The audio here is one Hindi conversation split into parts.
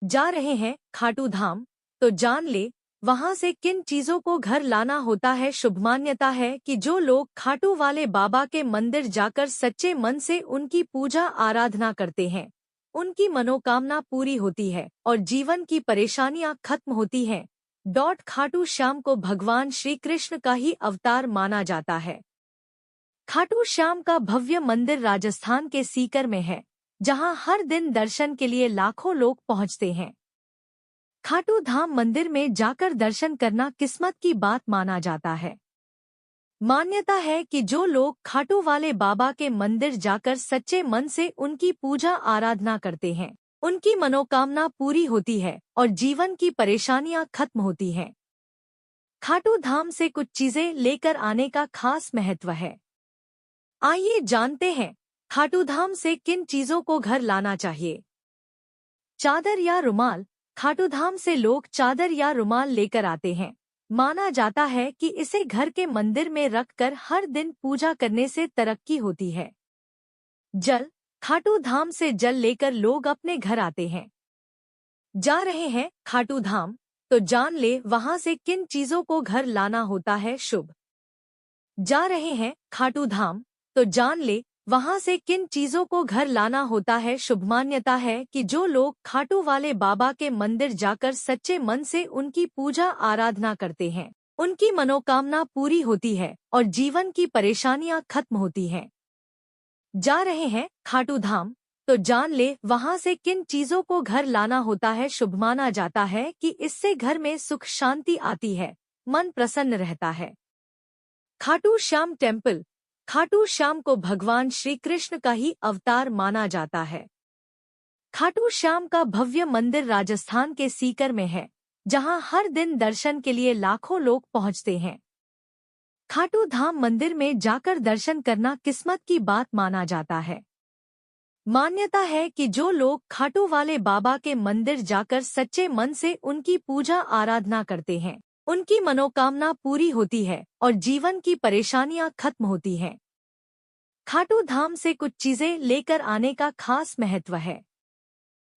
जा रहे हैं खाटू धाम, तो जान ले वहां से किन चीजों को घर लाना होता है। शुभ मान्यता है कि जो लोग खाटू वाले बाबा के मंदिर जाकर सच्चे मन से उनकी पूजा आराधना करते हैं, उनकी मनोकामना पूरी होती है और जीवन की परेशानियां खत्म होती हैं। खाटू श्याम को भगवान श्री कृष्ण का ही अवतार माना जाता है। खाटू श्याम का भव्य मंदिर राजस्थान के सीकर में है, जहां हर दिन दर्शन के लिए लाखों लोग पहुंचते हैं। खाटू धाम मंदिर में जाकर दर्शन करना किस्मत की बात माना जाता है। मान्यता है कि जो लोग खाटू वाले बाबा के मंदिर जाकर सच्चे मन से उनकी पूजा आराधना करते हैं, उनकी मनोकामना पूरी होती है और जीवन की परेशानियां खत्म होती हैं। खाटू धाम से कुछ चीजें लेकर आने का खास महत्व है। आइए जानते हैं खाटू धाम से किन चीजों को घर लाना चाहिए। चादर या रुमाल। खाटू धाम से लोग चादर या रुमाल लेकर आते हैं। माना जाता है कि इसे घर के मंदिर में रखकर हर दिन पूजा करने से तरक्की होती है। जल। खाटू धाम से जल लेकर लोग अपने घर आते हैं। जा रहे हैं खाटू धाम, तो जान ले वहां से किन चीजों को घर लाना होता है। शुभ। जा रहे हैं खाटू धाम, तो जान ले वहां से किन चीजों को घर लाना होता है। शुभ मान्यता है कि जो लोग खाटू वाले बाबा के मंदिर जाकर सच्चे मन से उनकी पूजा आराधना करते हैं, उनकी मनोकामना पूरी होती है और जीवन की परेशानियां खत्म होती हैं। जा रहे हैं खाटू धाम, तो जान ले वहां से किन चीजों को घर लाना होता है। शुभ माना जाता है कि इससे घर में सुख शांति आती है, मन प्रसन्न रहता है। खाटू श्याम टेम्पल। खाटू श्याम को भगवान श्री कृष्ण का ही अवतार माना जाता है। खाटू श्याम का भव्य मंदिर राजस्थान के सीकर में है, जहां हर दिन दर्शन के लिए लाखों लोग पहुंचते हैं। खाटू धाम मंदिर में जाकर दर्शन करना किस्मत की बात माना जाता है। मान्यता है कि जो लोग खाटू वाले बाबा के मंदिर जाकर सच्चे मन से उनकी पूजा आराधना करते हैं, उनकी मनोकामना पूरी होती है और जीवन की परेशानियां खत्म होती हैं। खाटू धाम से कुछ चीजें लेकर आने का खास महत्व है।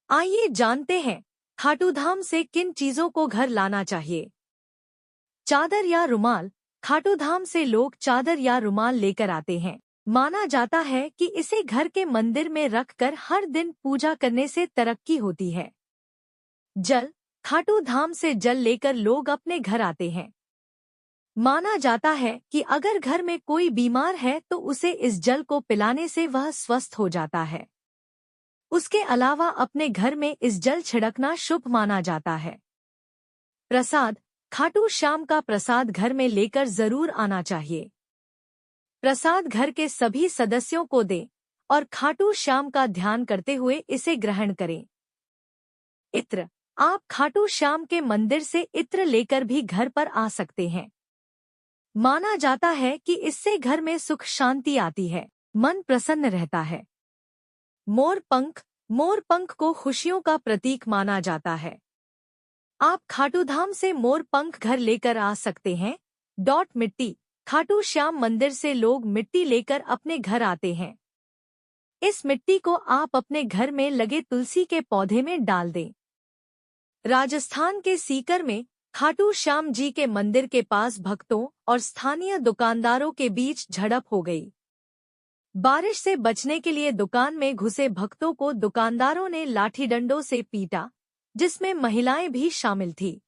आइए जानते हैं खाटू धाम से किन चीजों को घर लाना चाहिए। चादर या रुमाल। खाटू धाम से लोग चादर या रुमाल लेकर आते हैं। माना जाता है कि इसे घर के मंदिर में रखकर हर दिन पूजा करने से तरक्की होती है। जल। खाटू धाम से जल लेकर लोग अपने घर आते हैं। माना जाता है कि अगर घर में कोई बीमार है तो उसे इस जल को पिलाने से वह स्वस्थ हो जाता है। उसके अलावा अपने घर में इस जल छिड़कना शुभ माना जाता है। प्रसाद। खाटू श्याम का प्रसाद घर में लेकर जरूर आना चाहिए। प्रसाद घर के सभी सदस्यों को दें और खाटू श्याम का ध्यान करते हुए इसे ग्रहण करें। इत्र। आप खाटू श्याम के मंदिर से इत्र लेकर भी घर पर आ सकते हैं। माना जाता है कि इससे घर में सुख शांति आती है, मन प्रसन्न रहता है। मोर पंख। मोर पंख को खुशियों का प्रतीक माना जाता है। आप खाटू धाम से मोर पंख घर लेकर आ सकते हैं। मिट्टी। खाटू श्याम मंदिर से लोग मिट्टी लेकर अपने घर आते हैं। इस मिट्टी को आप अपने घर में लगे तुलसी के पौधे में डाल दें। राजस्थान के सीकर में खाटू श्याम जी के मंदिर के पास भक्तों और स्थानीय दुकानदारों के बीच झड़प हो गई। बारिश से बचने के लिए दुकान में घुसे भक्तों को दुकानदारों ने लाठी डंडों से पीटा, जिसमें महिलाएं भी शामिल थी।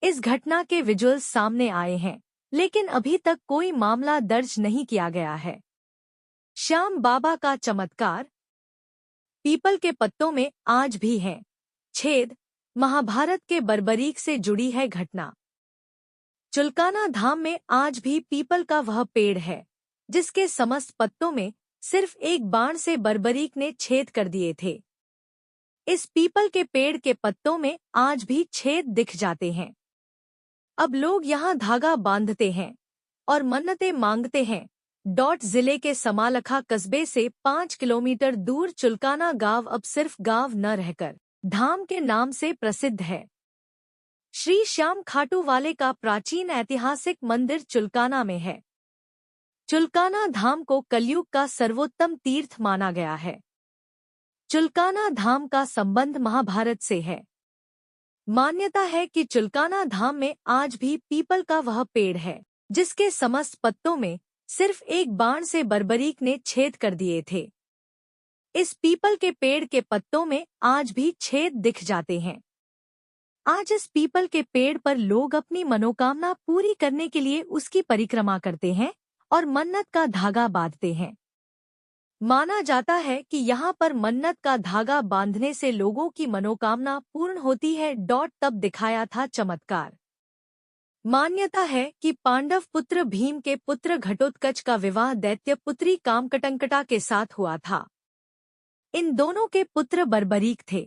इस घटना के विजुअल्स सामने आए हैं, लेकिन अभी तक कोई मामला दर्ज नहीं किया गया है। श्याम बाबा का चमत्कार। पीपल के पत्तों में आज भी हैं छेद। महाभारत के बर्बरीक से जुड़ी है घटना। चुलकाना धाम में आज भी पीपल का वह पेड़ है जिसके समस्त पत्तों में सिर्फ एक बाण से बर्बरीक ने छेद कर दिए थे। इस पीपल के पेड़ के पत्तों में आज भी छेद दिख जाते हैं। अब लोग यहाँ धागा बांधते हैं और मन्नतें मांगते हैं। जिले के समालखा कस्बे से 5 किलोमीटर दूर चुलकाना गांव अब सिर्फ गांव न रहकर धाम के नाम से प्रसिद्ध है। श्री श्याम खाटू वाले का प्राचीन ऐतिहासिक मंदिर चुलकाना में है। चुलकाना धाम को कलयुग का सर्वोत्तम तीर्थ माना गया है। चुलकाना धाम का संबंध महाभारत से है। मान्यता है कि चुलकाना धाम में आज भी पीपल का वह पेड़ है जिसके समस्त पत्तों में सिर्फ एक बाण से बर्बरीक ने छेद कर दिए थे। इस पीपल के पेड़ के पत्तों में आज भी छेद दिख जाते हैं। आज इस पीपल के पेड़ पर लोग अपनी मनोकामना पूरी करने के लिए उसकी परिक्रमा करते हैं और मन्नत का धागा बांधते हैं। माना जाता है कि यहाँ पर मन्नत का धागा बांधने से लोगों की मनोकामना पूर्ण होती है। तब दिखाया था चमत्कार। मान्यता है कि पांडव पुत्र भीम के पुत्र घटोत्कच का विवाह दैत्य पुत्री कामकटंकटा के साथ हुआ था। इन दोनों के पुत्र बर्बरीक थे।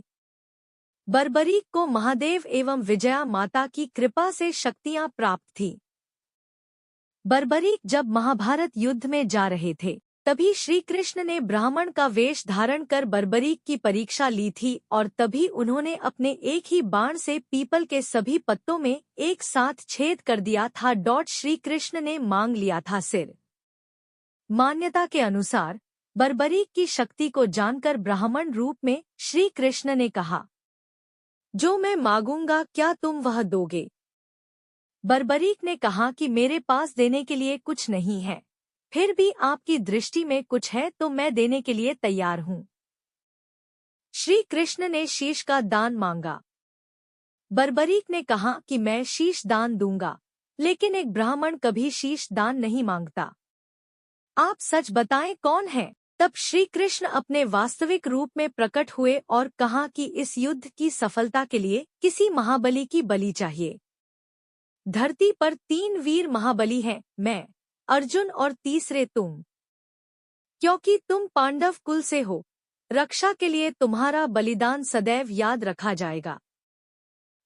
बर्बरीक को महादेव एवं विजया माता की कृपा से शक्तियां प्राप्त थीं। बर्बरीक जब महाभारत युद्ध में जा रहे थे तभी श्री कृष्ण ने ब्राह्मण का वेश धारण कर बर्बरीक की परीक्षा ली थी और तभी उन्होंने अपने एक ही बाण से पीपल के सभी पत्तों में एक साथ छेद कर दिया था। श्री कृष्ण ने मांग लिया था सिर। मान्यता के अनुसार बर्बरीक की शक्ति को जानकर ब्राह्मण रूप में श्री कृष्ण ने कहा, जो मैं मांगूंगा क्या तुम वह दोगे? बर्बरीक ने कहा कि मेरे पास देने के लिए कुछ नहीं है, फिर भी आपकी दृष्टि में कुछ है तो मैं देने के लिए तैयार हूँ। श्री कृष्ण ने शीश का दान मांगा। बर्बरीक ने कहा कि मैं शीश दान दूंगा, लेकिन एक ब्राह्मण कभी शीश दान नहीं मांगता। आप सच बताएं कौन है? तब श्री कृष्ण अपने वास्तविक रूप में प्रकट हुए और कहा कि इस युद्ध की सफलता के लिए किसी महाबली की बलि चाहिए। धरती पर 3 वीर महाबली हैं, मैं, अर्जुन और तीसरे तुम। क्योंकि तुम पांडव कुल से हो, रक्षा के लिए तुम्हारा बलिदान सदैव याद रखा जाएगा।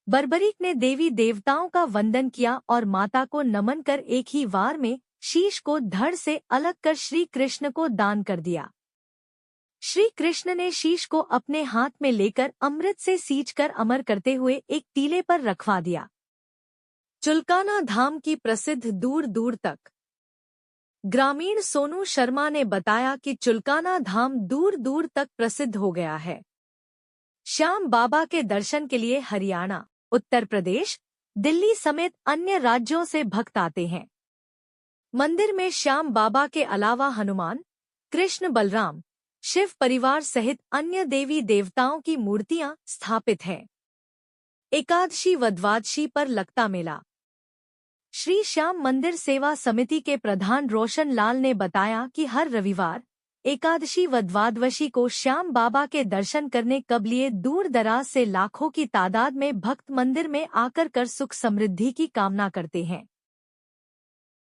बर्बरीक ने देवी देवताओं का वंदन किया और माता को नमन कर एक ही वार में शीश को धड़ से अलग कर श्री कृष्ण को दान कर दिया। श्री कृष्ण ने शीश को अपने हाथ में लेकर अमृत से सींचकर अमर करते हुए एक टीले पर रखवा दिया। चुलकाना धाम की प्रसिद्ध दूर दूर तक। ग्रामीण सोनू शर्मा ने बताया कि चुलकाना धाम दूर दूर तक प्रसिद्ध हो गया है। श्याम बाबा के दर्शन के लिए हरियाणा, उत्तर प्रदेश, दिल्ली समेत अन्य राज्यों से भक्त आते हैं। मंदिर में श्याम बाबा के अलावा हनुमान, कृष्ण, बलराम, शिव परिवार सहित अन्य देवी देवताओं की मूर्तियां स्थापित हैं। एकादशी व द्वादशी पर लगता मेला। श्री श्याम मंदिर सेवा समिति के प्रधान रोशन लाल ने बताया कि हर रविवार, एकादशी व द्वादशी को श्याम बाबा के दर्शन करने कब लिए दूर दराज से लाखों की तादाद में भक्त मंदिर में आकर सुख समृद्धि की कामना करते हैं।